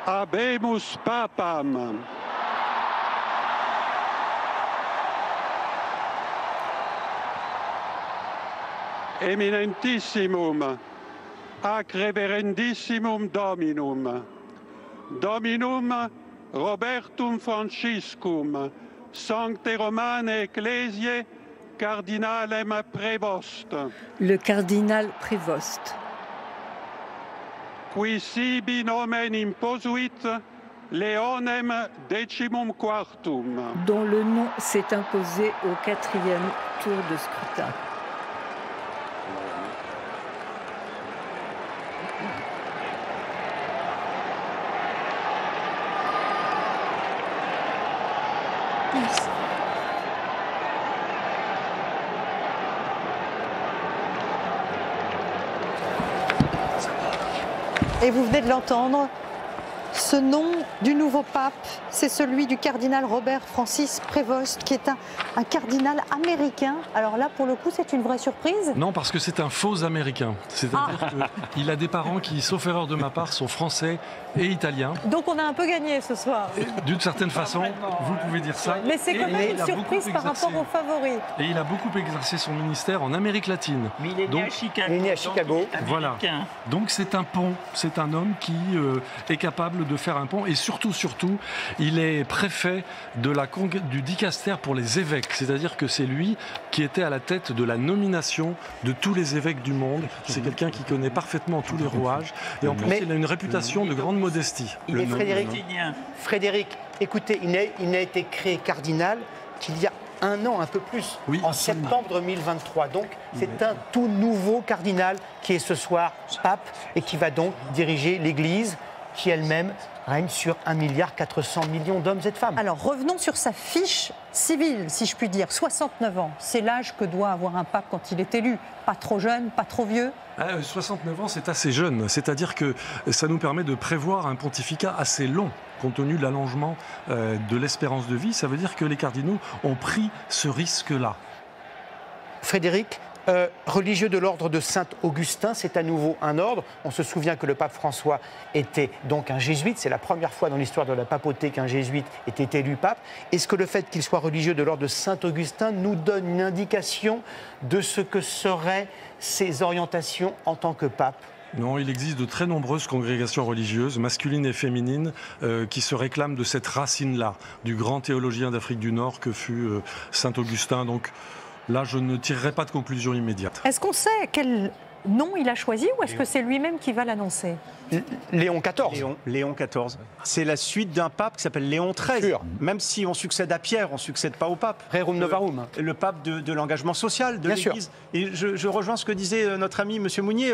Habemus papam. Eminentissimum, ac reverendissimum Dominum, Dominum Robertum Franciscum, Sancte Romane Ecclesiae, Cardinalem Prévost. Le cardinal Prévost. Qui sibi nomen imposuit Leonem decimum quartum. Dont le nom s'est imposé au 4e tour de scrutin. Et vous venez de l'entendre, ce nom du nouveau pape, c'est celui du cardinal Robert Francis Prévost, qui est un cardinal américain. Alors là, pour le coup, c'est une vraie surprise? Non, parce que c'est un faux américain. C'est-à-dire qu'il a des parents qui, sauf erreur de ma part, sont français et italiens. Donc on a un peu gagné ce soir. D'une certaine façon, vous pouvez dire ça. Mais c'est quand même une surprise par rapport aux favoris. Et il a beaucoup exercé son ministère en Amérique latine. Mais il est né à Chicago. Voilà. Donc c'est un pont, c'est un homme qui est capable de faire un pont. Et surtout, il est préfet du dicaster pour les évêques. C'est-à-dire que c'est lui qui était à la tête de la nomination de tous les évêques du monde. C'est quelqu'un qui connaît parfaitement tous les rouages. Et en plus, il a une réputation de grande modestie. Il est Frédéric, écoutez, il n'a été créé cardinal qu'il y a un an, un peu plus, oui, en septembre 2023. Donc, c'est un tout nouveau cardinal qui est ce soir pape et qui va donc diriger l'Église qui elle-même règne sur 1,4 milliard d'hommes et de femmes. Alors, revenons sur sa fiche civile, si je puis dire. 69 ans, c'est l'âge que doit avoir un pape quand il est élu. Pas trop jeune, pas trop vieux. 69 ans, c'est assez jeune. C'est-à-dire que ça nous permet de prévoir un pontificat assez long, compte tenu de l'allongement de l'espérance de vie. Ça veut dire que les cardinaux ont pris ce risque-là. Frédéric, religieux de l'ordre de Saint-Augustin, c'est à nouveau un ordre. On se souvient que le pape François était donc un jésuite. C'est la première fois dans l'histoire de la papauté qu'un jésuite était élu pape. Est-ce que le fait qu'il soit religieux de l'ordre de Saint-Augustin nous donne une indication de ce que seraient ses orientations en tant que pape ? Non, il existe de très nombreuses congrégations religieuses, masculines et féminines, qui se réclament de cette racine-là, du grand théologien d'Afrique du Nord que fut Saint-Augustin. Donc, là, je ne tirerai pas de conclusion immédiate. Est-ce qu'on sait quel nom il a choisi ou est-ce que c'est lui-même qui va l'annoncer ? Léon XIV. Léon XIV. C'est la suite d'un pape qui s'appelle Léon XIII. Même si on succède à Pierre, on ne succède pas au pape. Rerum novarum. Le pape de l'engagement social de l'Église. Et je rejoins ce que disait notre ami M. Mounier,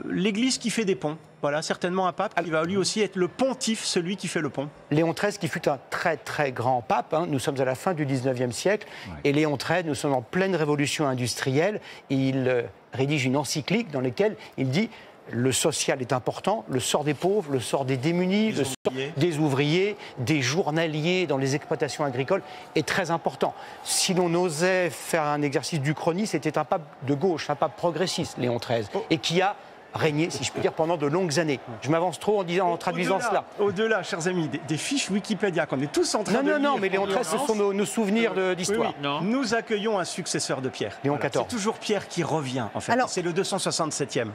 l'Église qui fait des ponts. Voilà, certainement un pape qui va lui aussi être le pontife, celui qui fait le pont. Léon XIII qui fut un très très grand pape, hein. Nous sommes à la fin du 19e siècle, et Léon XIII, nous sommes en pleine révolution industrielle, et il rédige une encyclique dans laquelle il dit le social est important, le sort des pauvres, le sort des démunis, le sort des ouvriers, des journaliers dans les exploitations agricoles est très important. Si l'on osait faire un exercice d'Uchronie, c'était un pape de gauche, un pape progressiste, Léon XIII, et qui a régné, si je puis dire, pendant de longues années. Je m'avance trop en traduisant cela. Au-delà, chers amis, des fiches Wikipédia qu'on est tous en train de lire. Non, mais Léon XIII, ce sont nos souvenirs d'histoire. Oui. Nous accueillons un successeur de Pierre. Léon XIV. C'est toujours Pierre qui revient, en fait. C'est le 267e.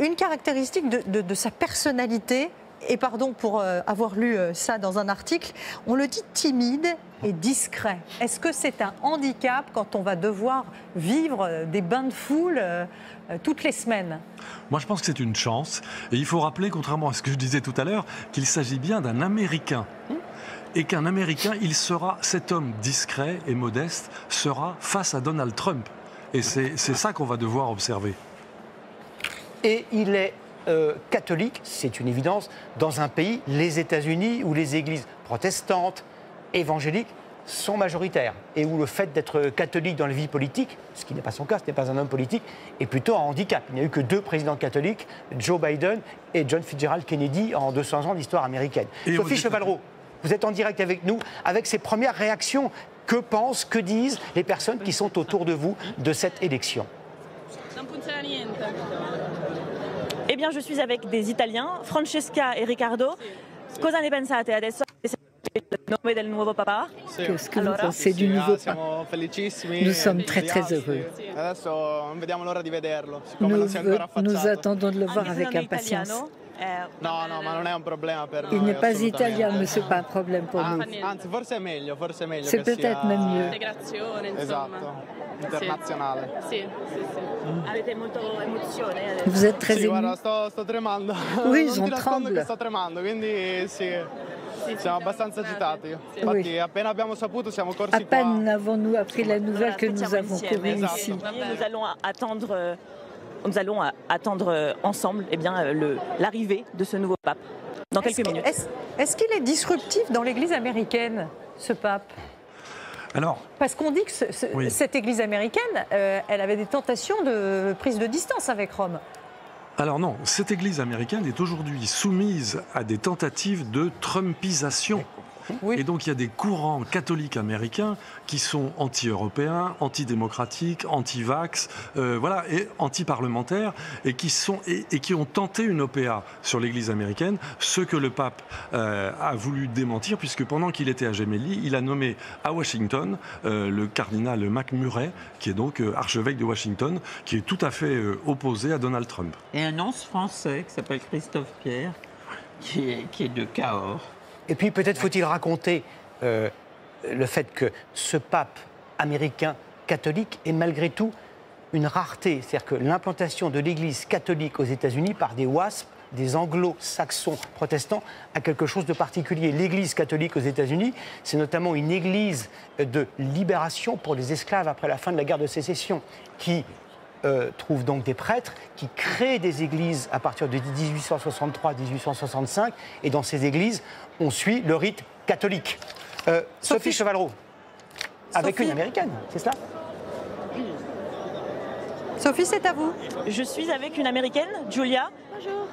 Une caractéristique de sa personnalité, et pardon pour avoir lu ça dans un article, on le dit timide et discret. Est-ce que c'est un handicap quand on va devoir vivre des bains de foule toutes les semaines ? Moi, je pense que c'est une chance. Et il faut rappeler, contrairement à ce que je disais tout à l'heure, qu'il s'agit bien d'un Américain. Et qu'un Américain, cet homme discret et modeste, sera face à Donald Trump. Et c'est ça qu'on va devoir observer. Et il est catholique, c'est une évidence, dans un pays, les États-Unis, où les églises protestantes, évangéliques, sont majoritaires et où le fait d'être catholique dans la vie politique, ce qui n'est pas son cas, ce n'est pas un homme politique, est plutôt un handicap. Il n'y a eu que 2 présidents catholiques, Joe Biden et John Fitzgerald Kennedy, en 200 ans d'histoire américaine. Et Sophie Chevalreau, vous êtes en direct avec nous, avec ces premières réactions. Que disent les personnes qui sont autour de vous de cette élection ? Eh bien, je suis avec des Italiens, Francesca et Riccardo. Cosa ne pensate adesso? Il nome del nuovo papa. Qu'est-ce que vous pensez du nouveau pape? Nous sommes très très heureux. Nous attendons de le voir avec impatience. Il n'est pas italien, mais ce n'est pas un problème pour nous. C'est peut-être même mieux. Vous êtes très ému. Oui, j'en tremble. Oui. À peine avons-nous appris la nouvelle que nous avons couru ici. Nous allons attendre ensemble l'arrivée de ce nouveau pape dans quelques minutes. Est-ce qu'il est disruptif dans l'Église américaine, ce pape? Alors, parce qu'on dit que cette Église américaine, elle avait des tentations de prise de distance avec Rome. Alors non, cette Église américaine est aujourd'hui soumise à des tentatives de trumpisation. Oui. Et donc il y a des courants catholiques américains qui sont anti-européens, anti-démocratiques, anti-vax, voilà, et anti-parlementaires, et qui ont tenté une OPA sur l'Église américaine, ce que le pape a voulu démentir, puisque pendant qu'il était à Gemelli, il a nommé à Washington le cardinal McMurray, qui est donc archevêque de Washington, qui est tout à fait opposé à Donald Trump. Et un nonce français qui s'appelle Christophe Pierre, qui est de Cahors. Et puis peut-être faut-il raconter le fait que ce pape américain catholique est malgré tout une rareté. C'est-à-dire que l'implantation de l'Église catholique aux États-Unis par des WASP, des anglo-saxons protestants, a quelque chose de particulier. L'Église catholique aux États-Unis, c'est notamment une église de libération pour les esclaves après la fin de la guerre de sécession, qui trouve donc des prêtres qui créent des églises à partir de 1863-1865, et dans ces églises, on suit le rite catholique. Sophie Chevalreau, avec une américaine, c'est cela? Sophie, c'est à vous. Je suis avec une américaine, Julia. Bonjour.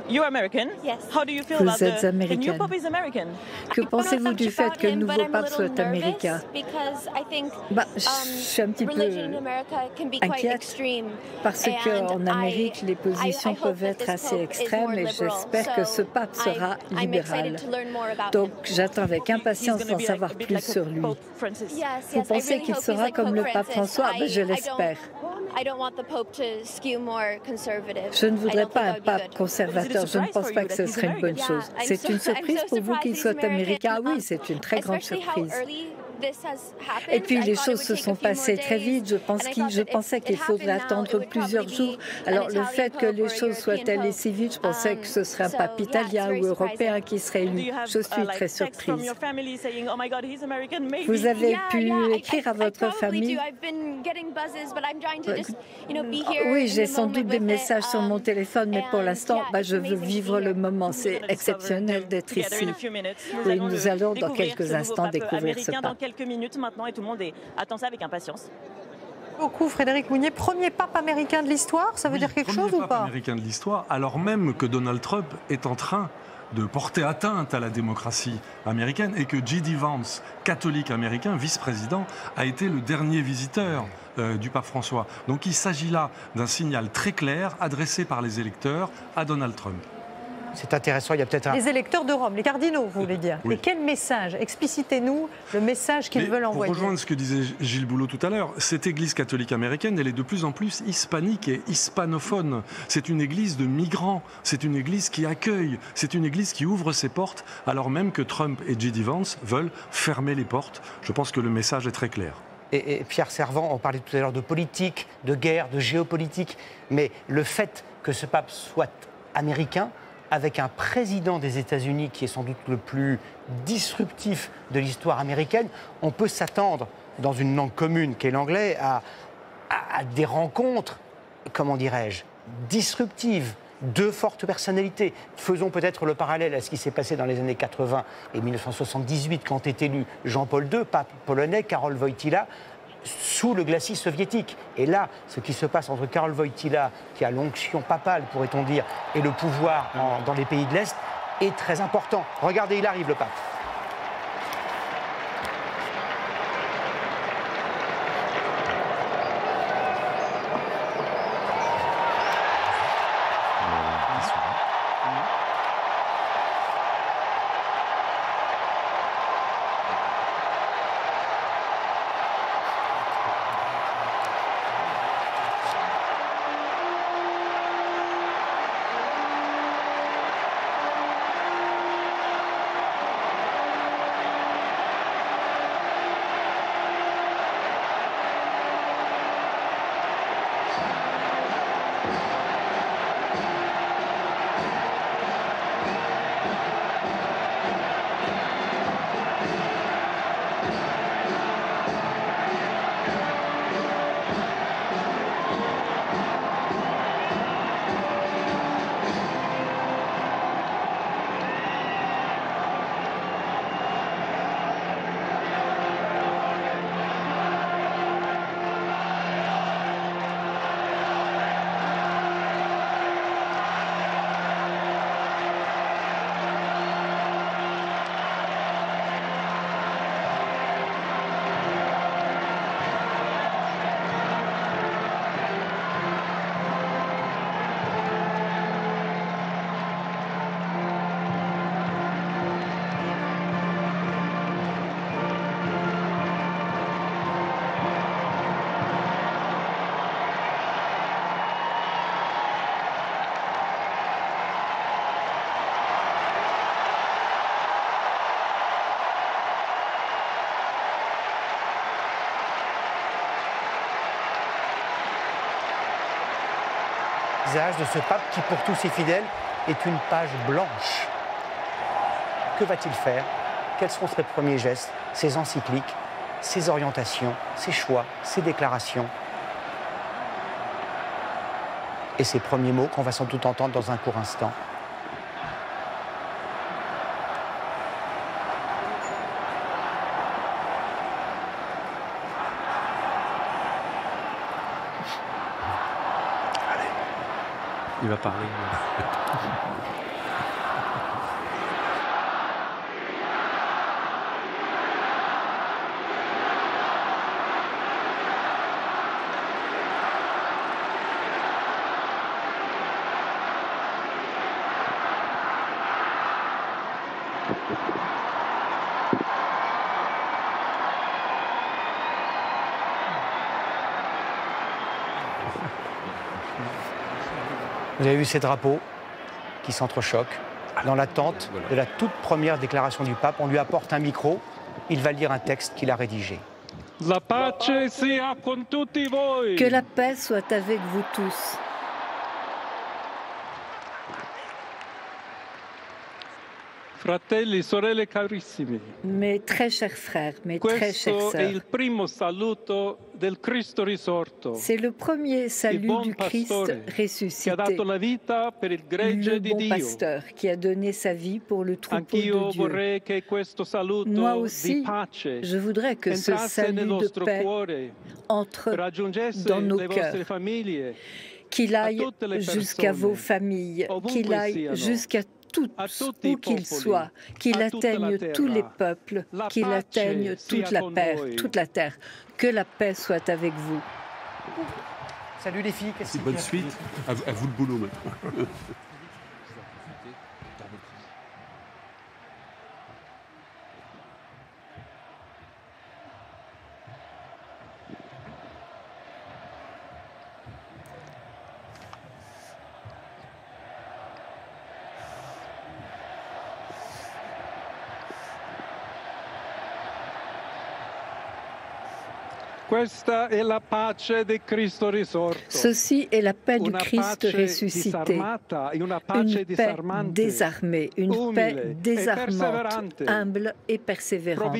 You're American. Yes. How do you feel Vous êtes américaine. The new pope is American. Que pensez-vous du fait que le nouveau pape soit américain? Je suis un petit peu inquiète parce qu'en Amérique, les positions peuvent être assez extrêmes et j'espère que ce pape sera libéral. Donc j'attends avec impatience d'en savoir plus sur lui. Vous pensez qu'il sera comme le pape François? Je l'espère. Je ne voudrais pas un pape conservateur. Je ne pense pas que ce serait une bonne chose. C'est une surprise pour vous qu'il soit américain? Oui, c'est une très grande surprise. Et puis les choses se sont passées très vite. Je pensais qu'il faudrait attendre plusieurs jours. Alors le fait que les choses soient allées si vite, je pensais que ce serait un pape italien ou européen qui serait élu. Je suis très surprise. Vous avez pu écrire à votre famille? Oui, j'ai sans doute des messages sur mon téléphone, mais pour l'instant, je veux vivre le moment. C'est exceptionnel d'être ici. Oui, nous allons dans quelques instants découvrir ce pape. Quelques minutes maintenant et tout le monde attend ça avec impatience. Beaucoup, Frédéric Mounier, premier pape américain de l'histoire, ça veut dire quelque chose ou pas? Premier pape américain de l'histoire, alors même que Donald Trump est en train de porter atteinte à la démocratie américaine et que J.D. Vance, catholique américain, vice-président, a été le dernier visiteur du pape François. Donc il s'agit là d'un signal très clair adressé par les électeurs à Donald Trump. C'est intéressant, il y a peut-être un... Les électeurs de Rome, les cardinaux, vous voulez dire. Oui. Et quel message? Explicitez-nous le message qu'ils veulent envoyer. Pour rejoindre ce que disait Gilles Boulot tout à l'heure, cette église catholique américaine, elle est de plus en plus hispanique et hispanophone. C'est une église de migrants, c'est une église qui accueille, c'est une église qui ouvre ses portes, alors même que Trump et J.D. Vance veulent fermer les portes. Je pense que le message est très clair. Et Pierre Servan, on parlait tout à l'heure de politique, de guerre, de géopolitique, mais le fait que ce pape soit américain, avec un président des États-Unis qui est sans doute le plus disruptif de l'histoire américaine, on peut s'attendre, dans une langue commune qu'est l'anglais, à des rencontres, comment dirais-je, disruptives, de fortes personnalités. Faisons peut-être le parallèle à ce qui s'est passé dans les années 80 et 1978, quand est élu Jean-Paul II, pape polonais, Karol Wojtyła, sous le glacis soviétique. Et là, ce qui se passe entre Karol Wojtyła, qui a l'onction papale, pourrait-on dire, et le pouvoir dans les pays de l'Est, est très important. Regardez, il arrive, le pape. visage de ce pape qui, pour tous ses fidèles, est une page blanche. Que va-t-il faire? Quels seront ses premiers gestes, ses encycliques, ses orientations, ses choix, ses déclarations et ses premiers mots qu'on va sans doute entendre dans un court instant? Allez, il va parler. Vous avez vu ces drapeaux qui s'entrechoquent. Dans l'attente de la toute première déclaration du pape, on lui apporte un micro. Il va lire un texte qu'il a rédigé. Que la paix soit avec vous tous. Fratelli, sorelle carissimi. Mes très chers frères, mes très chères sœurs. C'est le premier salut du Christ ressuscité, le bon pasteur qui a donné sa vie pour le troupeau de Dieu. Moi aussi, je voudrais que ce salut de paix entre dans nos cœurs, qu'il aille jusqu'à vos familles, qu'il aille jusqu'à tous, où qu'il soit, qu'il atteigne tous les peuples, qu'il atteigne toute la terre. Que la paix soit avec vous. Salut les filles. Bonne suite. À vous le boulot maintenant. Ceci est la paix du Christ ressuscité, une paix désarmée, une paix désarmante, humble et persévérante.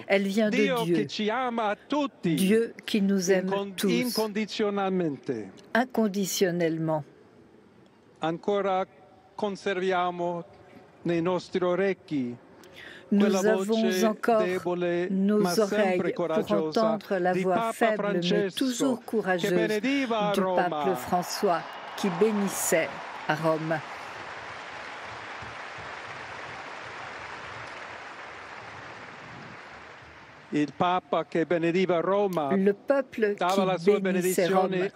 Elle vient de Dieu, Dieu qui nous aime tous, inconditionnellement. Nous avons encore nos oreilles pour entendre la voix faible mais toujours courageuse du pape François qui bénissait à Rome. Le peuple qui bénissait Rome,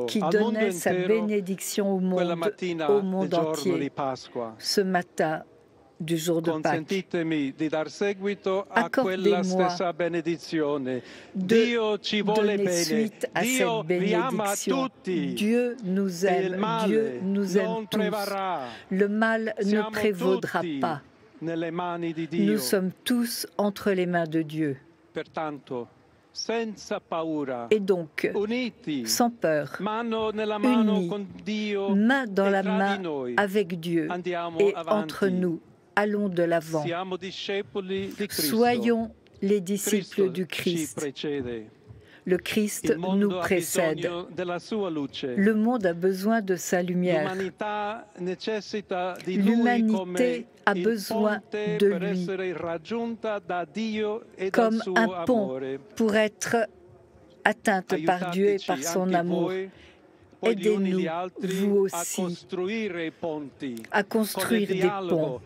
qui donnait sa bénédiction au monde entier, ce matin du jour de Pâques. Accordez-moi de donner suite à cette bénédiction. Dieu nous aime, Dieu nous aime tous. Le mal ne prévaudra pas. Nous sommes tous entre les mains de Dieu. Et donc, sans peur, unis, main dans la main avec Dieu et entre nous, allons de l'avant. Soyons les disciples du Christ. Le Christ nous précède. Le monde a besoin de sa lumière. L'humanité a besoin de lui comme un pont pour être atteinte par Dieu et par son amour. Aidez-nous, vous aussi, à construire des ponts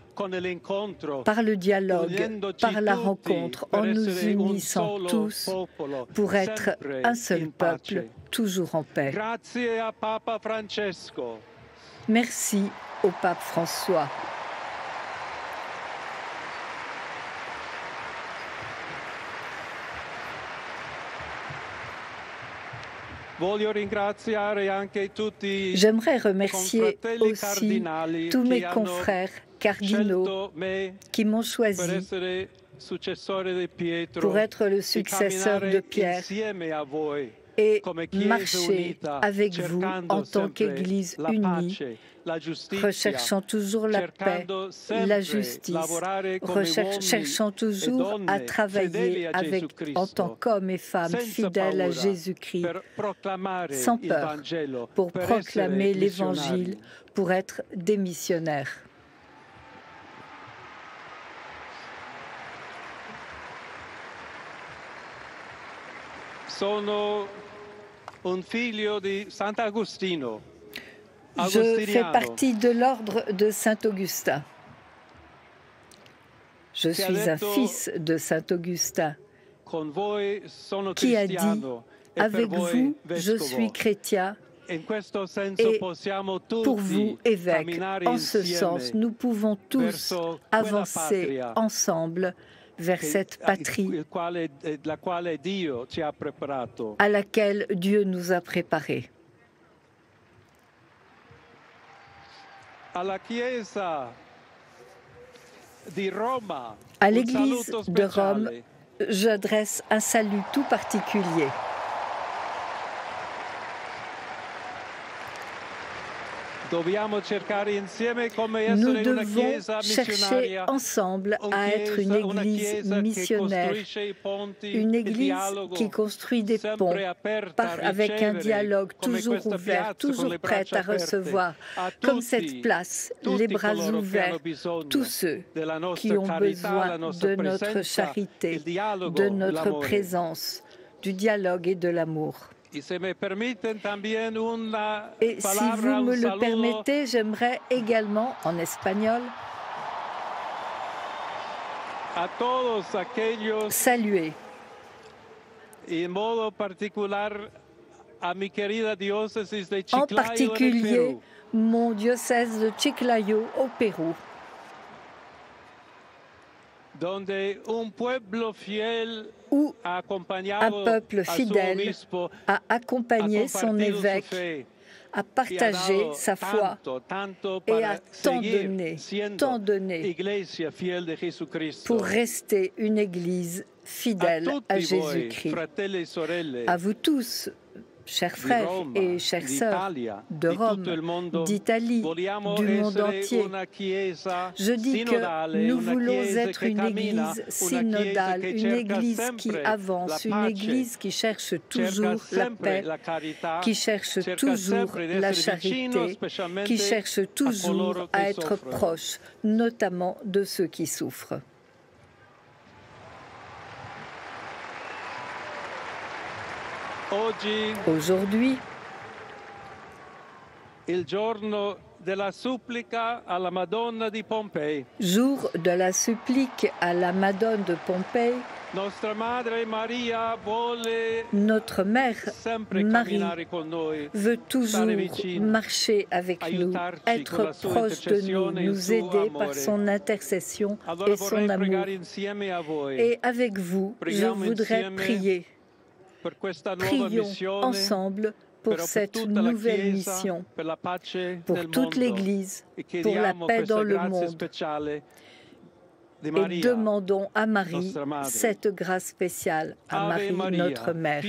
par le dialogue, par la rencontre, en nous unissant tous pour être un seul peuple, toujours en paix. Merci au pape François. J'aimerais remercier aussi tous mes confrères cardinaux qui m'ont choisi pour être le successeur de Pierre et marcher avec vous en tant qu'Église unie, recherchant toujours la paix, la justice, cherchant toujours à travailler en tant qu'hommes et femmes fidèles à Jésus-Christ, sans peur, pour proclamer l'Évangile, pour être des missionnaires. Je fais partie de l'ordre de Saint-Augustin. Je suis un fils de Saint-Augustin qui a dit « Avec vous, je suis chrétien ». Et pour vous, évêques, en ce sens, nous pouvons tous avancer ensemble vers cette patrie à laquelle Dieu nous a préparés. À l'Église de Rome, j'adresse un salut tout particulier. Nous devons chercher ensemble à être une Église missionnaire, une Église qui construit des ponts avec un dialogue toujours ouvert, toujours prête à recevoir, comme cette place, les bras ouverts, tous ceux qui ont besoin de notre charité, de notre présence, du dialogue et de l'amour. Et si vous me le permettez, j'aimerais également, en espagnol, saluer en particulier mon diocèse de Chiclayo au Pérou, où un peuple fidèle a accompagné son évêque, a partagé sa foi et a tant donné pour rester une Église fidèle à Jésus-Christ. À vous tous, chers frères et chères sœurs de Rome, d'Italie, du monde entier, je dis que nous voulons être une Église synodale, une Église qui avance, une Église qui cherche toujours la paix, qui cherche toujours la charité, qui cherche toujours à être proche, notamment de ceux qui souffrent. Aujourd'hui, jour de la supplique à la Madone de Pompée, notre mère Marie veut toujours marcher avec nous, être proche de nous, nous aider par son intercession et son amour. Et avec vous, je voudrais prier. Prions ensemble pour cette nouvelle mission, pour toute l'Église, pour la paix dans le monde. Et demandons à Marie cette grâce spéciale, à Marie, notre Mère.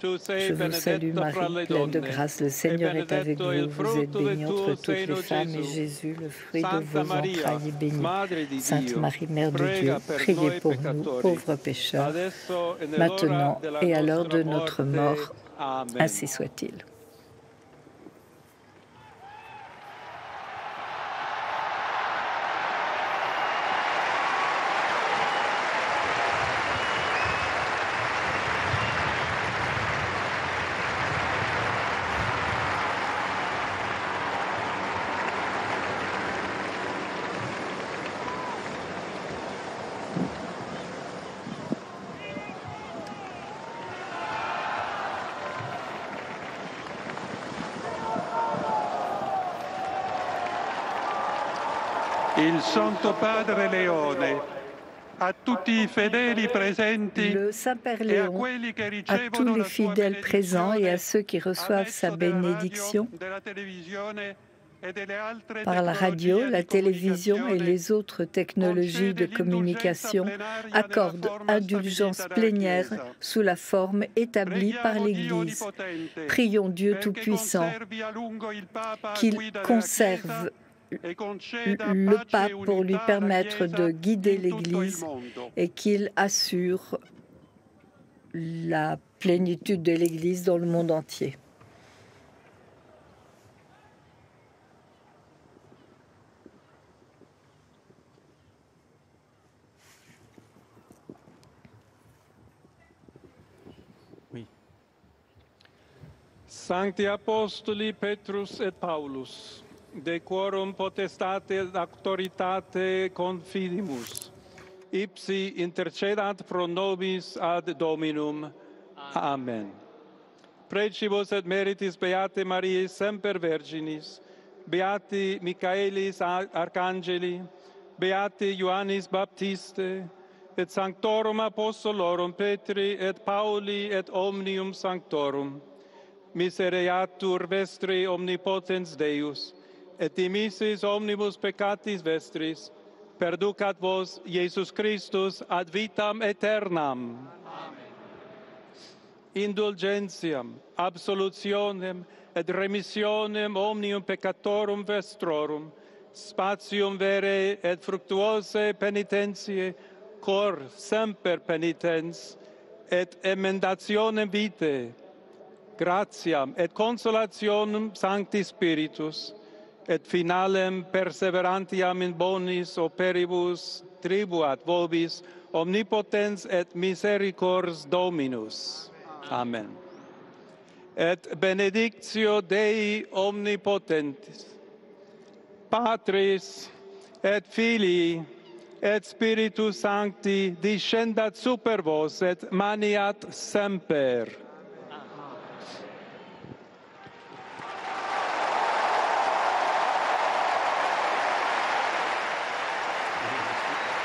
Je vous salue Marie, pleine de grâce, le Seigneur est avec vous. Vous êtes bénie entre toutes les femmes et Jésus, le fruit de vos entrailles, est béni. Sainte Marie, Mère de Dieu, priez pour nous, pauvres pécheurs, maintenant et à l'heure de notre mort. Ainsi soit-il. Il Santo Padre Leone, a tutti i fedeli presenti, le Saint-Père Léon, à tous les fidèles présents et à ceux qui reçoivent sa bénédiction, par la radio, la télévision et les autres technologies de communication, accorde indulgence plénière sous la forme établie par l'Église. Prions Dieu Tout-Puissant qu'il conserve le pape pour lui permettre de guider l'Église et qu'il assure la plénitude de l'Église dans le monde entier. Sancti Apostoli Petrus et Paulus, de quorum potestate et auctoritate confidimus, ipsi intercedant pro nobis ad Dominum. Amen. Precibus et meritis Beate Mariae semper Virginis, Beati Michaelis Arcangeli, Beati Ioannis Baptiste, et Sanctorum Apostolorum Petri et Pauli et omnium Sanctorum, misereatur vestri omnipotens Deus, et dimissis omnibus peccatis vestris, perducat vos Iesus Christus ad vitam aeternam. Amen. Indulgentiam, absolutionem et remissionem omnium peccatorum vestrorum, spatium vere et fructuose penitentiae, cor semper penitens, et emendationem vitae, gratiam et consolationem Sancti Spiritus, et finalem perseverantiam in bonis operibus tribuat vobis omnipotens et misericors Dominus. Amen. Et benedictio Dei omnipotentis, Patris et Filii et Spiritus Sancti descendat super vos et maniat semper.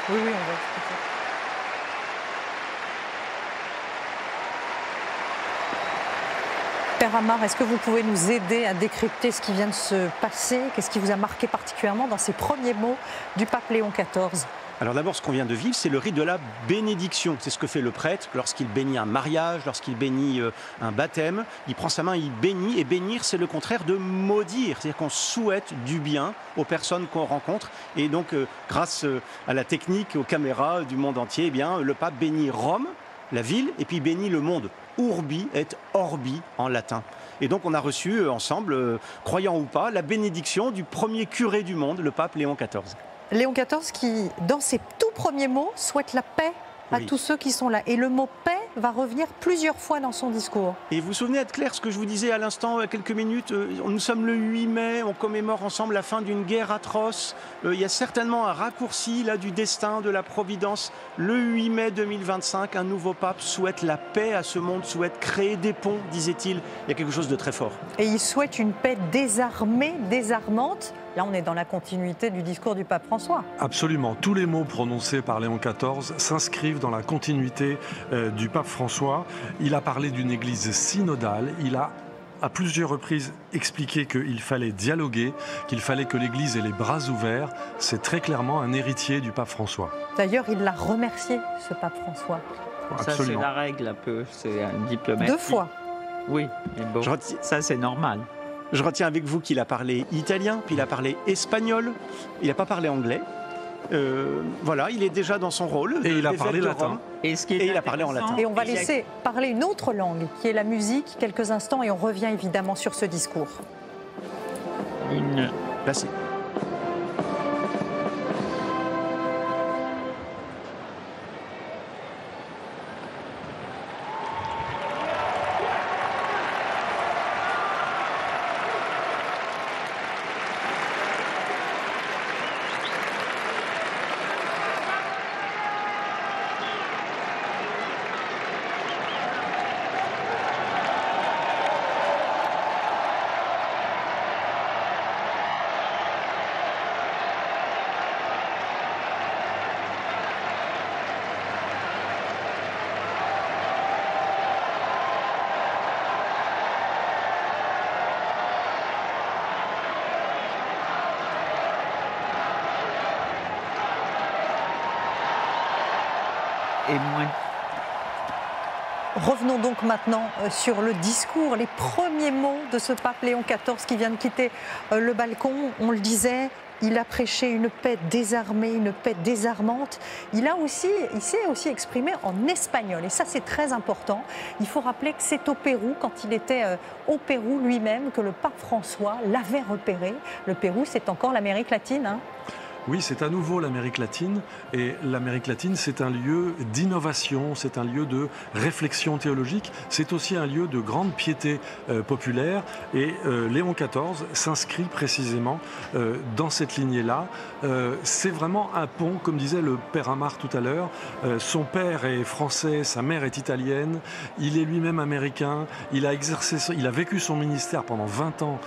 Oui, on va expliquer. Père Amar, est-ce que vous pouvez nous aider à décrypter ce qui vient de se passer? Qu'est-ce qui vous a marqué particulièrement dans ces premiers mots du pape Léon XIV? Alors d'abord, ce qu'on vient de vivre, c'est le rite de la bénédiction. C'est ce que fait le prêtre lorsqu'il bénit un mariage, lorsqu'il bénit un baptême. Il prend sa main, il bénit. Et bénir, c'est le contraire de maudire. C'est-à-dire qu'on souhaite du bien aux personnes qu'on rencontre. Et donc, grâce à la technique, aux caméras du monde entier, eh bien, le pape bénit Rome, la ville, et puis bénit le monde. Urbi et orbi en latin. Et donc, on a reçu ensemble, croyant ou pas, la bénédiction du premier curé du monde, le pape Léon XIV. Léon XIV qui, dans ses tout premiers mots, souhaite la paix à tous ceux qui sont là. Et le mot paix va revenir plusieurs fois dans son discours. Et vous vous souvenez, Anne-Claire, ce que je vous disais à l'instant, il y a quelques minutes, nous sommes le 8 mai, on commémore ensemble la fin d'une guerre atroce. Il y a certainement un raccourci là, du destin, de la providence. Le 8 mai 2025, un nouveau pape souhaite la paix à ce monde, souhaite créer des ponts, disait-il. Il y a quelque chose de très fort. Et il souhaite une paix désarmée, désarmante. Là, on est dans la continuité du discours du pape François. Absolument. Tous les mots prononcés par Léon XIV s'inscrivent dans la continuité du pape François. Il a parlé d'une église synodale. Il a à plusieurs reprises expliqué qu'il fallait dialoguer, qu'il fallait que l'église ait les bras ouverts. C'est très clairement un héritier du pape François. D'ailleurs, il l'a remercié, ce pape François. Ça, c'est la règle un peu. C'est un diplomate. 2 fois. Oui, mais bon, ça, c'est normal. Je retiens avec vous qu'il a parlé italien, puis il a parlé espagnol, il n'a pas parlé anglais. Voilà, il est déjà dans son rôle. Et il a parlé latin. Et il a parlé en latin. Et on va laisser parler une autre langue, qui est la musique, quelques instants, et on revient évidemment sur ce discours. Placé. est moins... Revenons donc maintenant sur le discours, les premiers mots de ce pape Léon XIV qui vient de quitter le balcon. On le disait, il a prêché une paix désarmée, une paix désarmante. Il s'est aussi exprimé en espagnol et ça c'est très important. Il faut rappeler que c'est au Pérou, quand il était au Pérou lui-même, que le pape François l'avait repéré. Le Pérou, c'est encore l'Amérique latine, hein. Oui, c'est à nouveau l'Amérique latine, et l'Amérique latine, c'est un lieu d'innovation, c'est un lieu de réflexion théologique, c'est aussi un lieu de grande piété populaire, et Léon XIV s'inscrit précisément dans cette lignée-là. C'est vraiment un pont, comme disait le père Amar tout à l'heure. Son père est français, sa mère est italienne, il est lui-même américain, il a vécu son ministère pendant 20 ans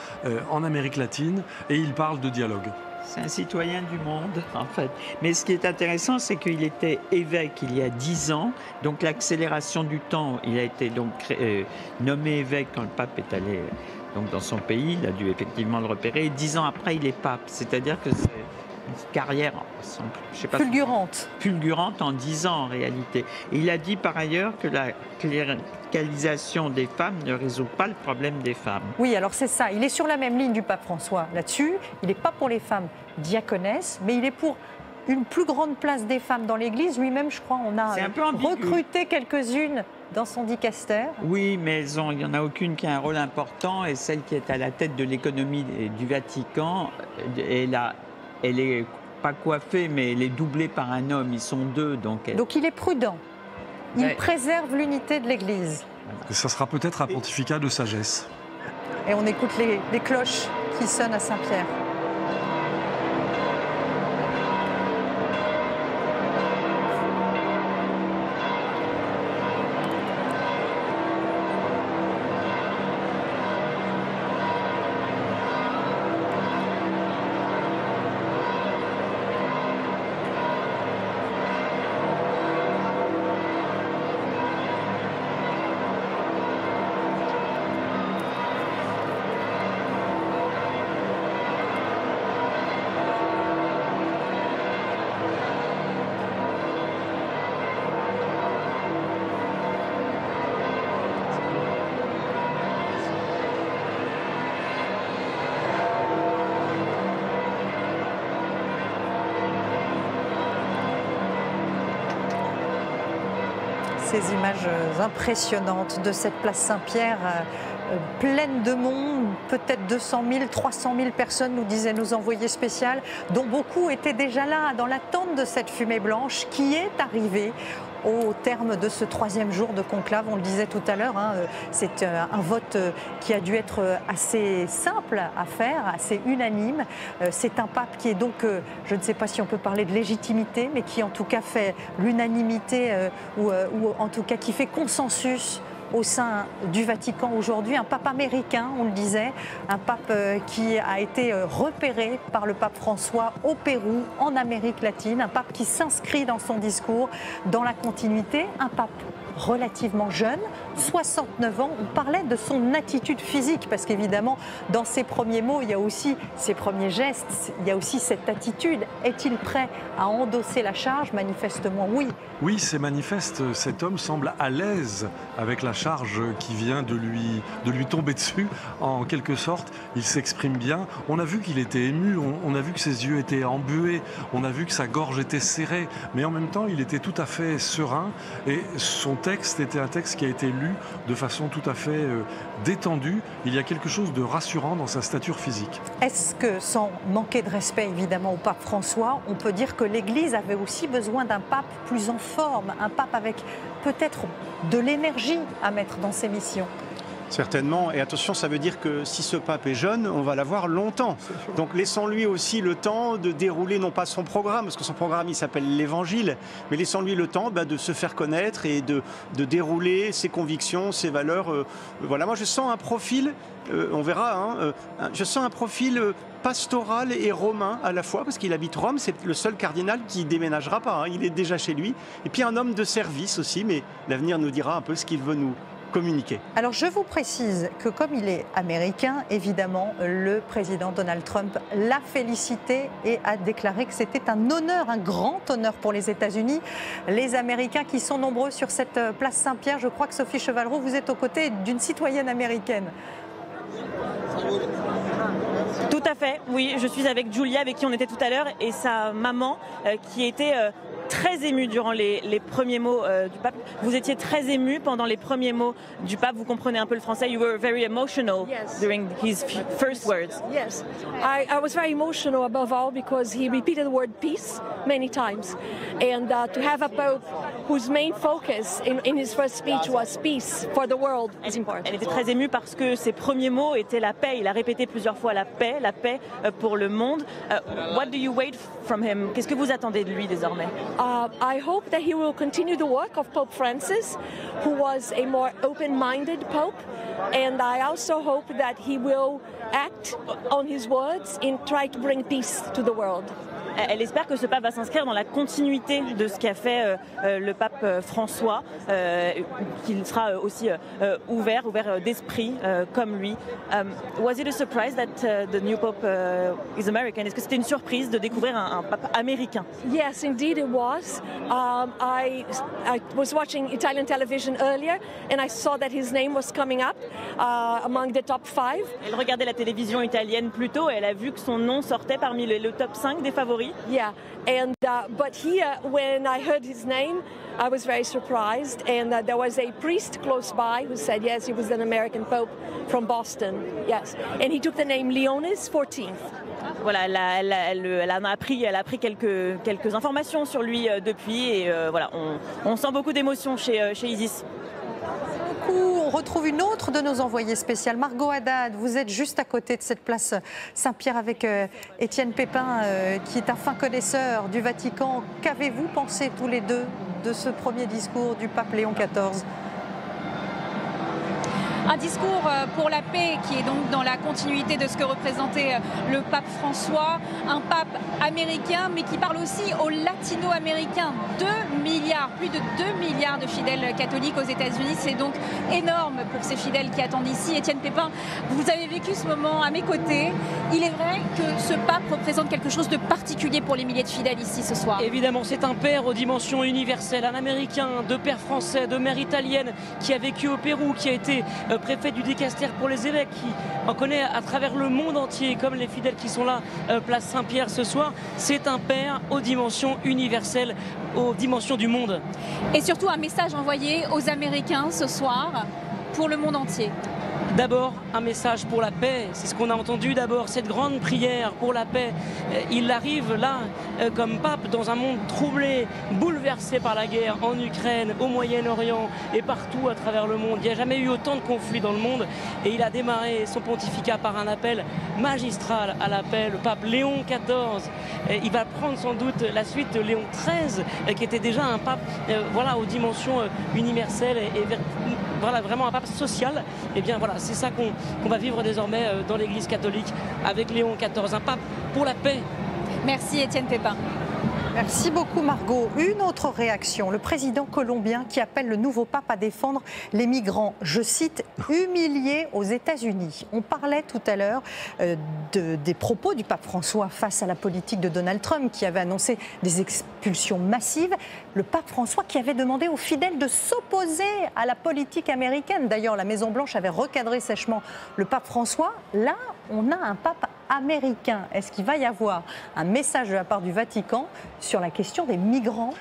en Amérique latine, et il parle de dialogue. C'est un citoyen du monde, en fait. Mais ce qui est intéressant, c'est qu'il était évêque il y a 10 ans. Donc l'accélération du temps, il a été donc nommé évêque quand le pape est allé donc, dans son pays. Il a dû effectivement le repérer. Et 10 ans après, il est pape. C'est-à-dire que c'est une carrière, je sais pas, fulgurante en 10 ans en réalité. Et il a dit par ailleurs que la cléricalisation des femmes ne résout pas le problème des femmes. Oui, alors c'est ça. Il est sur la même ligne du pape François là-dessus. Il n'est pas pour les femmes diaconesses, mais il est pour une plus grande place des femmes dans l'Église. Lui-même, je crois, on a recruté quelques-unes dans son dicaster. Oui, mais il n'y en a aucune qui a un rôle important. Et celle qui est à la tête de l'économie du Vatican, elle est pas coiffée, mais elle est doublée par un homme. Ils sont deux. Donc il est prudent. Il préserve l'unité de l'Église. Et ça sera peut-être un pontificat de sagesse. Et on écoute les cloches qui sonnent à Saint-Pierre. Ces images impressionnantes de cette place Saint-Pierre pleine de monde, peut-être 200 000, 300 000 personnes, nous disaient nos envoyés spéciaux, dont beaucoup étaient déjà là dans l'attente de cette fumée blanche qui est arrivée au terme de ce 3e jour de conclave. On le disait tout à l'heure, hein, c'est un vote qui a dû être assez simple à faire, assez unanime. C'est un pape qui est donc, je ne sais pas si on peut parler de légitimité, mais qui en tout cas fait l'unanimité ou en tout cas qui fait consensus au sein du Vatican aujourd'hui, un pape américain, on le disait, un pape qui a été repéré par le pape François au Pérou, en Amérique latine, un pape qui s'inscrit dans son discours dans la continuité, un pape relativement jeune, 69 ans. On parlait de son attitude physique, parce qu'évidemment, dans ses premiers mots, il y a aussi ses premiers gestes, il y a aussi cette attitude. Est-il prêt à endosser la charge? Manifestement, oui. Oui, c'est manifeste. Cet homme semble à l'aise avec la charge qui vient de lui tomber dessus, en quelque sorte. Il s'exprime bien. On a vu qu'il était ému, on a vu que ses yeux étaient embués, on a vu que sa gorge était serrée, mais en même temps, il était tout à fait serein, et son texte était un texte qui a été lu de façon tout à fait détendue. Il y a quelque chose de rassurant dans sa stature physique. Est-ce que, sans manquer de respect évidemment au pape François, on peut dire que l'Église avait aussi besoin d'un pape plus en forme, un pape avec peut-être de l'énergie à mettre dans ses missions? Certainement, et attention, ça veut dire que si ce pape est jeune, on va l'avoir longtemps. Donc laissons-lui aussi le temps de dérouler non pas son programme, parce que son programme il s'appelle l'Évangile, mais laissons-lui le temps de se faire connaître et de dérouler ses convictions, ses valeurs. Voilà, moi je sens un profil, on verra, je sens un profil pastoral et romain à la fois, parce qu'il habite Rome, c'est le seul cardinal qui déménagera pas, il est déjà chez lui. Et puis un homme de service aussi, mais l'avenir nous dira un peu ce qu'il veut communiquer. Alors je vous précise que comme il est américain, évidemment, le président Donald Trump l'a félicité et a déclaré que c'était un honneur, un grand honneur pour les États-Unis. Les Américains qui sont nombreux sur cette place Saint-Pierre, je crois que Sophie Chevalleroux, vous êtes aux côtés d'une citoyenne américaine. Tout à fait, oui, je suis avec Julia, avec qui on était tout à l'heure, et sa maman qui était très émue durant les premiers mots du pape. Vous étiez très émue pendant les premiers mots du pape, vous comprenez un peu le français. You were very emotional during his first words. Yes, I was very emotional above all because he repeated the word peace many times. And to have a pope whose main focus in his first speech was peace for the world is important. Elle était très émue parce que ses premiers mots étaient la paix. Il a répété plusieurs fois la paix pour le monde. What do you wait from him? Qu'est-ce que vous attendez de lui désormais? I hope that he will continue the work of Pope Francis, who was a more open-minded pope, and I also hope that he will act on his words and try to bring peace to the world. Elle espère que ce pape va s'inscrire dans la continuité de ce qu'a fait le pape François, qu'il sera aussi ouvert d'esprit comme lui. Was it a surprise that the new pope is American? Est-ce que c'était une surprise de découvrir un pape américain? Yes, indeed it was. I was watching Italian television earlier and I saw that his name was coming up among the top 5. Elle regardait la télévision italienne plus tôt et elle a vu que son nom sortait parmi le top 5 des favoris. Yeah, and but here, when I heard his name, I was very surprised, and there was a priest close by who said, yes, he was an American Pope from Boston, yes, and he took the name Leonis XIV. Voilà, elle a appris quelques informations sur lui depuis, et voilà, on sent beaucoup d'émotion chez Isis. On retrouve une autre de nos envoyées spéciales, Margot Haddad. Vous êtes juste à côté de cette place Saint-Pierre avec Étienne Pépin, qui est un fin connaisseur du Vatican. Qu'avez-vous pensé tous les deux de ce premier discours du pape Léon XIV ? Un discours pour la paix qui est donc dans la continuité de ce que représentait le pape François, un pape américain mais qui parle aussi aux latino-américains. 2 milliards, plus de 2 milliards de fidèles catholiques aux États-Unis, c'est donc énorme pour ces fidèles qui attendent ici. Étienne Pépin, vous avez vécu ce moment à mes côtés. Il est vrai que ce pape représente quelque chose de particulier pour les milliers de fidèles ici ce soir. Évidemment, c'est un père aux dimensions universelles, un américain, de père français, de mère italienne, qui a vécu au Pérou, qui a été préfet du dicaster pour les évêques, qui en connaît à travers le monde entier, comme les fidèles qui sont là, place Saint-Pierre ce soir. C'est un père aux dimensions universelles, aux dimensions du monde. Et surtout un message envoyé aux Américains ce soir pour le monde entier. D'abord, un message pour la paix, c'est ce qu'on a entendu d'abord, cette grande prière pour la paix. Il arrive là, comme pape, dans un monde troublé, bouleversé par la guerre en Ukraine, au Moyen-Orient et partout à travers le monde. Il n'y a jamais eu autant de conflits dans le monde et il a démarré son pontificat par un appel magistral à la paix, le pape Léon XIV. Il va prendre sans doute la suite de Léon XIII, qui était déjà un pape voilà, aux dimensions universelles et voilà, vraiment un pape social. Et bien voilà, c'est ça qu'on va vivre désormais dans l'Église catholique avec Léon XIV, un pape pour la paix. Merci Étienne Pépin. Merci beaucoup Margot. Une autre réaction, le président colombien qui appelle le nouveau pape à défendre les migrants, je cite, humiliés aux États-Unis. On parlait tout à l'heure des propos du pape François face à la politique de Donald Trump qui avait annoncé des expulsions massives. Le pape François qui avait demandé aux fidèles de s'opposer à la politique américaine. D'ailleurs, la Maison-Blanche avait recadré sèchement le pape François. Là, on a un pape américain. Est-ce qu'il va y avoir un message de la part du Vatican sur la question des migrants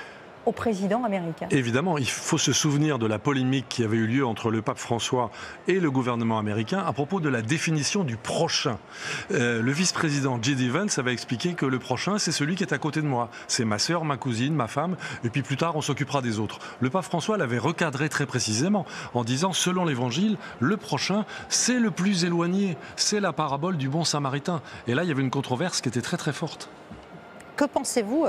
au président américain? Évidemment, il faut se souvenir de la polémique qui avait eu lieu entre le pape François et le gouvernement américain à propos de la définition du prochain. Le vice-président J.D. Vance avait expliqué que le prochain, c'est celui qui est à côté de moi. C'est ma sœur, ma cousine, ma femme, et puis plus tard, on s'occupera des autres. Le pape François l'avait recadré très précisément en disant, selon l'Évangile, le prochain, c'est le plus éloigné. C'est la parabole du bon samaritain. Et là, il y avait une controverse qui était très très forte. Que pensez-vous,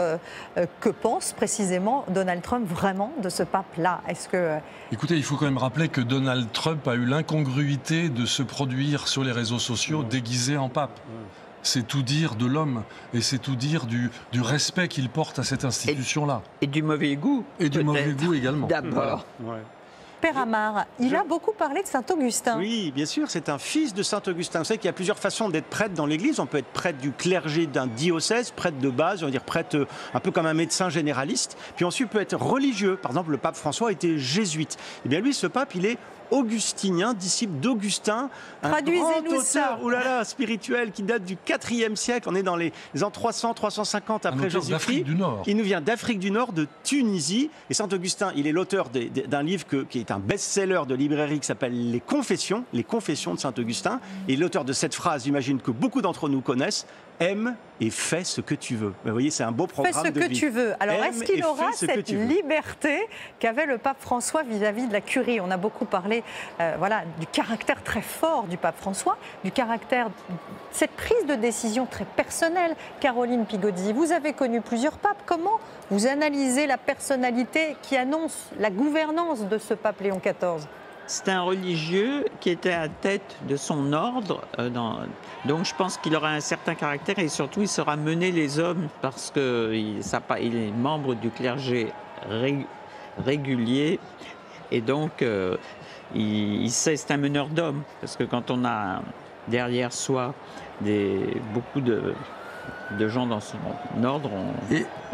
que pense précisément Donald Trump vraiment de ce pape-là? Est-ce que... Écoutez, il faut quand même rappeler que Donald Trump a eu l'incongruité de se produire sur les réseaux sociaux déguisé en pape. C'est tout dire de l'homme et c'est tout dire du respect qu'il porte à cette institution-là. Et du mauvais goût. Et du mauvais goût également. D'abord. Voilà. Ouais. Père Amar, il a beaucoup parlé de Saint-Augustin. Oui, bien sûr, c'est un fils de Saint-Augustin. Vous savez qu'il y a plusieurs façons d'être prêtre dans l'Église. On peut être prêtre du clergé d'un diocèse, prêtre de base, on va dire prêtre un peu comme un médecin généraliste. Puis ensuite, peut être religieux. Par exemple, le pape François était jésuite. Eh bien lui, ce pape, il est augustinien, disciple d'Augustin, un grand auteur spirituel qui date du IVe siècle. On est dans les ans 300-350 après Jésus-Christ. Il nous vient d'Afrique du Nord, de Tunisie. Et Saint-Augustin, il est l'auteur d'un livre qui est un best-seller de librairie qui s'appelle Les Confessions de Saint-Augustin. Et l'auteur de cette phrase, j'imagine que beaucoup d'entre nous connaissent, aime et fais ce que tu veux. Vous voyez, c'est un beau programme de vie. Fais ce que tu veux. Alors, est-ce qu'il aura cette liberté qu'avait le pape François vis-à-vis de la curie? On a beaucoup parlé du caractère très fort du pape François, du caractère, cette prise de décision très personnelle. Caroline Pigozzi, vous avez connu plusieurs papes. Comment vous analysez la personnalité qui annonce la gouvernance de ce pape Léon XIV? C'est un religieux qui était à la tête de son ordre. Donc je pense qu'il aura un certain caractère et surtout il saura mener les hommes parce qu'il est membre du clergé régulier et donc il sait, c'est un meneur d'hommes. Parce que quand on a derrière soi beaucoup de gens dans son ordre,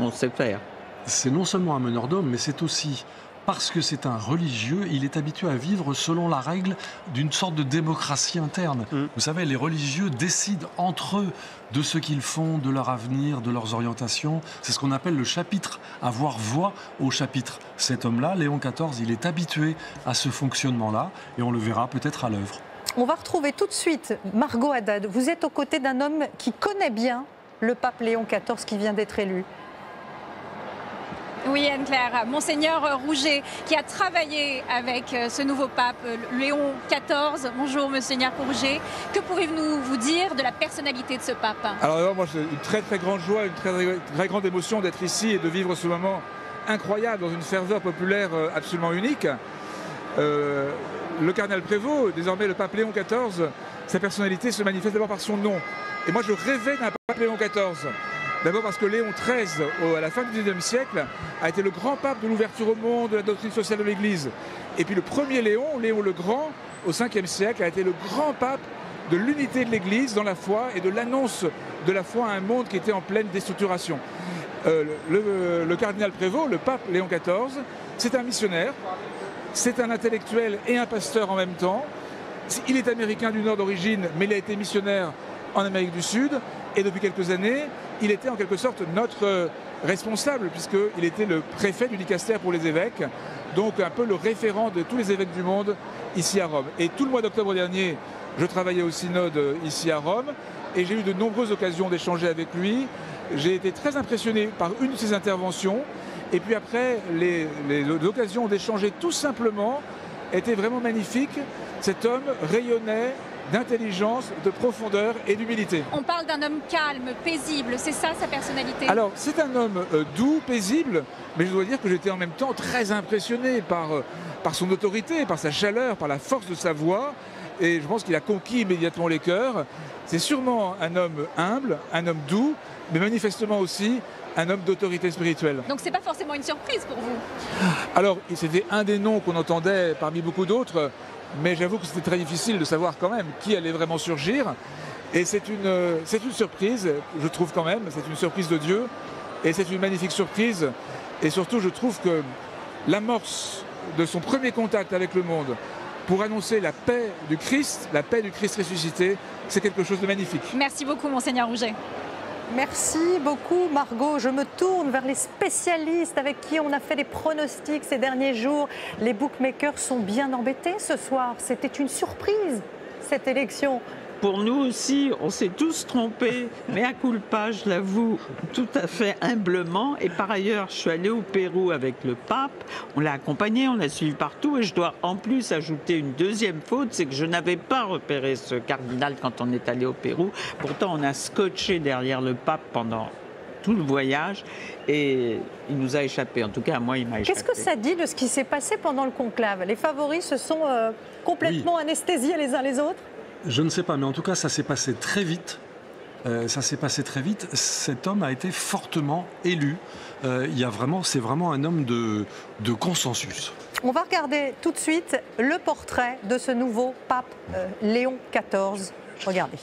on sait faire. C'est non seulement un meneur d'hommes, mais c'est aussi... Parce que c'est un religieux, il est habitué à vivre selon la règle d'une sorte de démocratie interne. Vous savez, les religieux décident entre eux de ce qu'ils font, de leur avenir, de leurs orientations. C'est ce qu'on appelle le chapitre, avoir voix au chapitre. Cet homme-là, Léon XIV, il est habitué à ce fonctionnement-là et on le verra peut-être à l'œuvre. On va retrouver tout de suite Margot Haddad. Vous êtes aux côtés d'un homme qui connaît bien le pape Léon XIV qui vient d'être élu. Oui, Anne-Claire, Monseigneur Rouget, qui a travaillé avec ce nouveau pape, Léon XIV. Bonjour, Monseigneur Rouget. Que pouvez-vous vous dire de la personnalité de ce pape? Alors, moi, c'est une très, très grande joie, une très, très grande émotion d'être ici et de vivre ce moment incroyable dans une ferveur populaire absolument unique. Le cardinal Prévost, désormais le pape Léon XIV, sa personnalité se manifeste d'abord par son nom. Et moi, je rêvais d'un pape Léon XIV. D'abord parce que Léon XIII, à la fin du XIXe siècle, a été le grand pape de l'ouverture au monde, de la doctrine sociale de l'Église. Et puis le premier Léon, Léon le Grand, au Ve siècle, a été le grand pape de l'unité de l'Église dans la foi et de l'annonce de la foi à un monde qui était en pleine déstructuration. Le cardinal Prévost, le pape Léon XIV, c'est un missionnaire, c'est un intellectuel et un pasteur en même temps. Il est américain du Nord d'origine, mais il a été missionnaire en Amérique du Sud. Et depuis quelques années, il était en quelque sorte notre responsable, puisqu'il était le préfet du dicastère pour les évêques, donc un peu le référent de tous les évêques du monde ici à Rome. Et tout le mois d'octobre dernier, je travaillais au synode ici à Rome, et j'ai eu de nombreuses occasions d'échanger avec lui. J'ai été très impressionné par une de ses interventions, et puis après, les occasions d'échanger tout simplement étaient vraiment magnifiques. Cet homme rayonnait d'intelligence, de profondeur et d'humilité. On parle d'un homme calme, paisible, c'est ça sa personnalité? Alors, c'est un homme doux, paisible, mais je dois dire que j'étais en même temps très impressionné par son autorité, par sa chaleur, par la force de sa voix, et je pense qu'il a conquis immédiatement les cœurs. C'est sûrement un homme humble, un homme doux, mais manifestement aussi un homme d'autorité spirituelle. Donc c'est pas forcément une surprise pour vous? Alors, c'était un des noms qu'on entendait parmi beaucoup d'autres, mais j'avoue que c'était très difficile de savoir quand même qui allait vraiment surgir. Et c'est une surprise, je trouve quand même, c'est une surprise de Dieu. Et c'est une magnifique surprise. Et surtout, je trouve que l'amorce de son premier contact avec le monde pour annoncer la paix du Christ ressuscité, c'est quelque chose de magnifique. Merci beaucoup, Monseigneur Rouget. Merci beaucoup Margot. Je me tourne vers les spécialistes avec qui on a fait des pronostics ces derniers jours. Les bookmakers sont bien embêtés ce soir. C'était une surprise, cette élection. Pour nous aussi, on s'est tous trompés, mais à culpa, je l'avoue, tout à fait humblement. Et par ailleurs, je suis allée au Pérou avec le pape, on l'a accompagné, on l'a suivi partout. Et je dois en plus ajouter une deuxième faute, c'est que je n'avais pas repéré ce cardinal quand on est allé au Pérou. Pourtant, on a scotché derrière le pape pendant tout le voyage et il nous a échappé. En tout cas, moi, il m'a échappé. Qu'est-ce que ça dit de ce qui s'est passé pendant le conclave? Les favoris se sont complètement anesthésiés les uns les autres? Je ne sais pas, mais en tout cas, ça s'est passé très vite. ça s'est passé très vite. Cet homme a été fortement élu. C'est vraiment un homme de consensus. On va regarder tout de suite le portrait de ce nouveau pape Léon XIV. Regardez.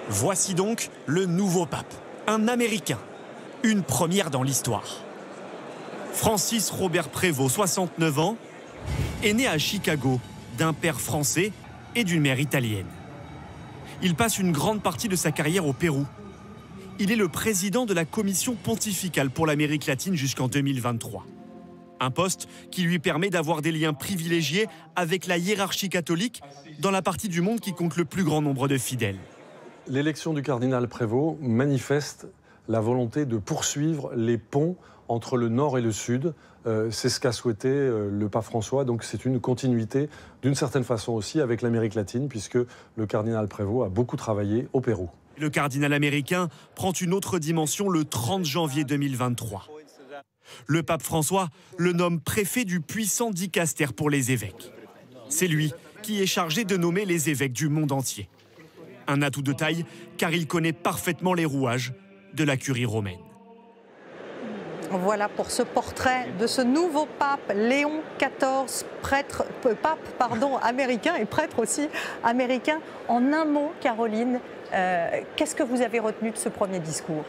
Voici donc le nouveau pape, un Américain, une première dans l'histoire. Francis Robert Prévost, 69 ans, est né à Chicago d'un père français et d'une mère italienne. Il passe une grande partie de sa carrière au Pérou. Il est le président de la Commission pontificale pour l'Amérique latine jusqu'en 2023. Un poste qui lui permet d'avoir des liens privilégiés avec la hiérarchie catholique dans la partie du monde qui compte le plus grand nombre de fidèles. L'élection du cardinal Prévost manifeste la volonté de poursuivre les ponts entre le nord et le sud. C'est ce qu'a souhaité le pape François. Donc c'est une continuité, d'une certaine façon aussi, avec l'Amérique latine, puisque le cardinal Prévost a beaucoup travaillé au Pérou. Le cardinal américain prend une autre dimension le 30 janvier 2023. Le pape François le nomme préfet du puissant dicaster pour les évêques. C'est lui qui est chargé de nommer les évêques du monde entier. Un atout de taille, car il connaît parfaitement les rouages de la curie romaine. Voilà pour ce portrait de ce nouveau pape Léon XIV, pape américain et prêtre aussi américain. En un mot, Caroline, qu'est-ce que vous avez retenu de ce premier discours ?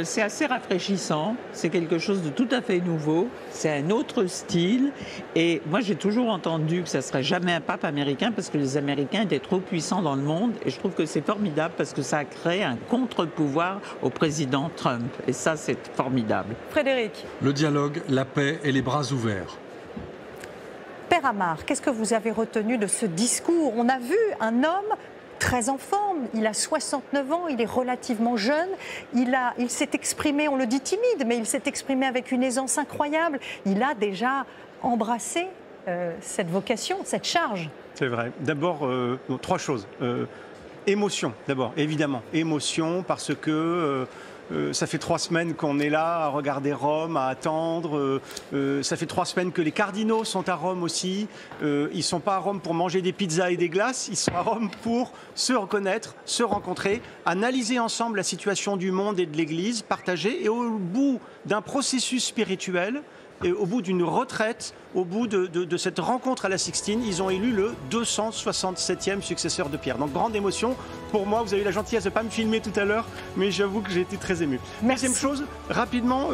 C'est assez rafraîchissant, c'est quelque chose de tout à fait nouveau, c'est un autre style et moi j'ai toujours entendu que ça ne serait jamais un pape américain parce que les Américains étaient trop puissants dans le monde et je trouve que c'est formidable parce que ça a créé un contre-pouvoir au président Trump et ça c'est formidable. Frédéric. Le dialogue, la paix et les bras ouverts. Père Amar, qu'est-ce que vous avez retenu de ce discours ? On a vu un homme très en forme, il a 69 ans, il est relativement jeune, il s'est exprimé, on le dit timide, mais il s'est exprimé avec une aisance incroyable. Il a déjà embrassé cette vocation, cette charge. C'est vrai. D'abord, trois choses. Émotion, d'abord, évidemment. Émotion, parce que ça fait 3 semaines qu'on est là à regarder Rome, à attendre. Ça fait 3 semaines que les cardinaux sont à Rome aussi. Ils ne sont pas à Rome pour manger des pizzas et des glaces. Ils sont à Rome pour se reconnaître, se rencontrer, analyser ensemble la situation du monde et de l'Église, partager. Et au bout d'un processus spirituel, et au bout d'une retraite, au bout de cette rencontre à la Sixtine, ils ont élu le 267e successeur de Pierre. Donc grande émotion. Pour moi, vous avez eu la gentillesse de ne pas me filmer tout à l'heure, mais j'avoue que j'ai été très ému. Deuxième chose, rapidement,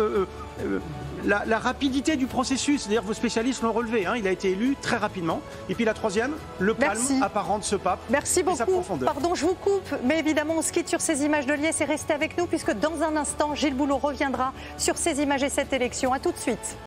la rapidité du processus, c'est-à-dire vos spécialistes l'ont relevé, hein, il a été élu très rapidement. Et puis la troisième, le calme apparent de ce pape. Merci beaucoup. Pardon, je vous coupe, mais évidemment, on se quitte sur ces images de Liesse et restez avec nous puisque dans un instant, Gilles Boulot reviendra sur ces images et cette élection. À tout de suite.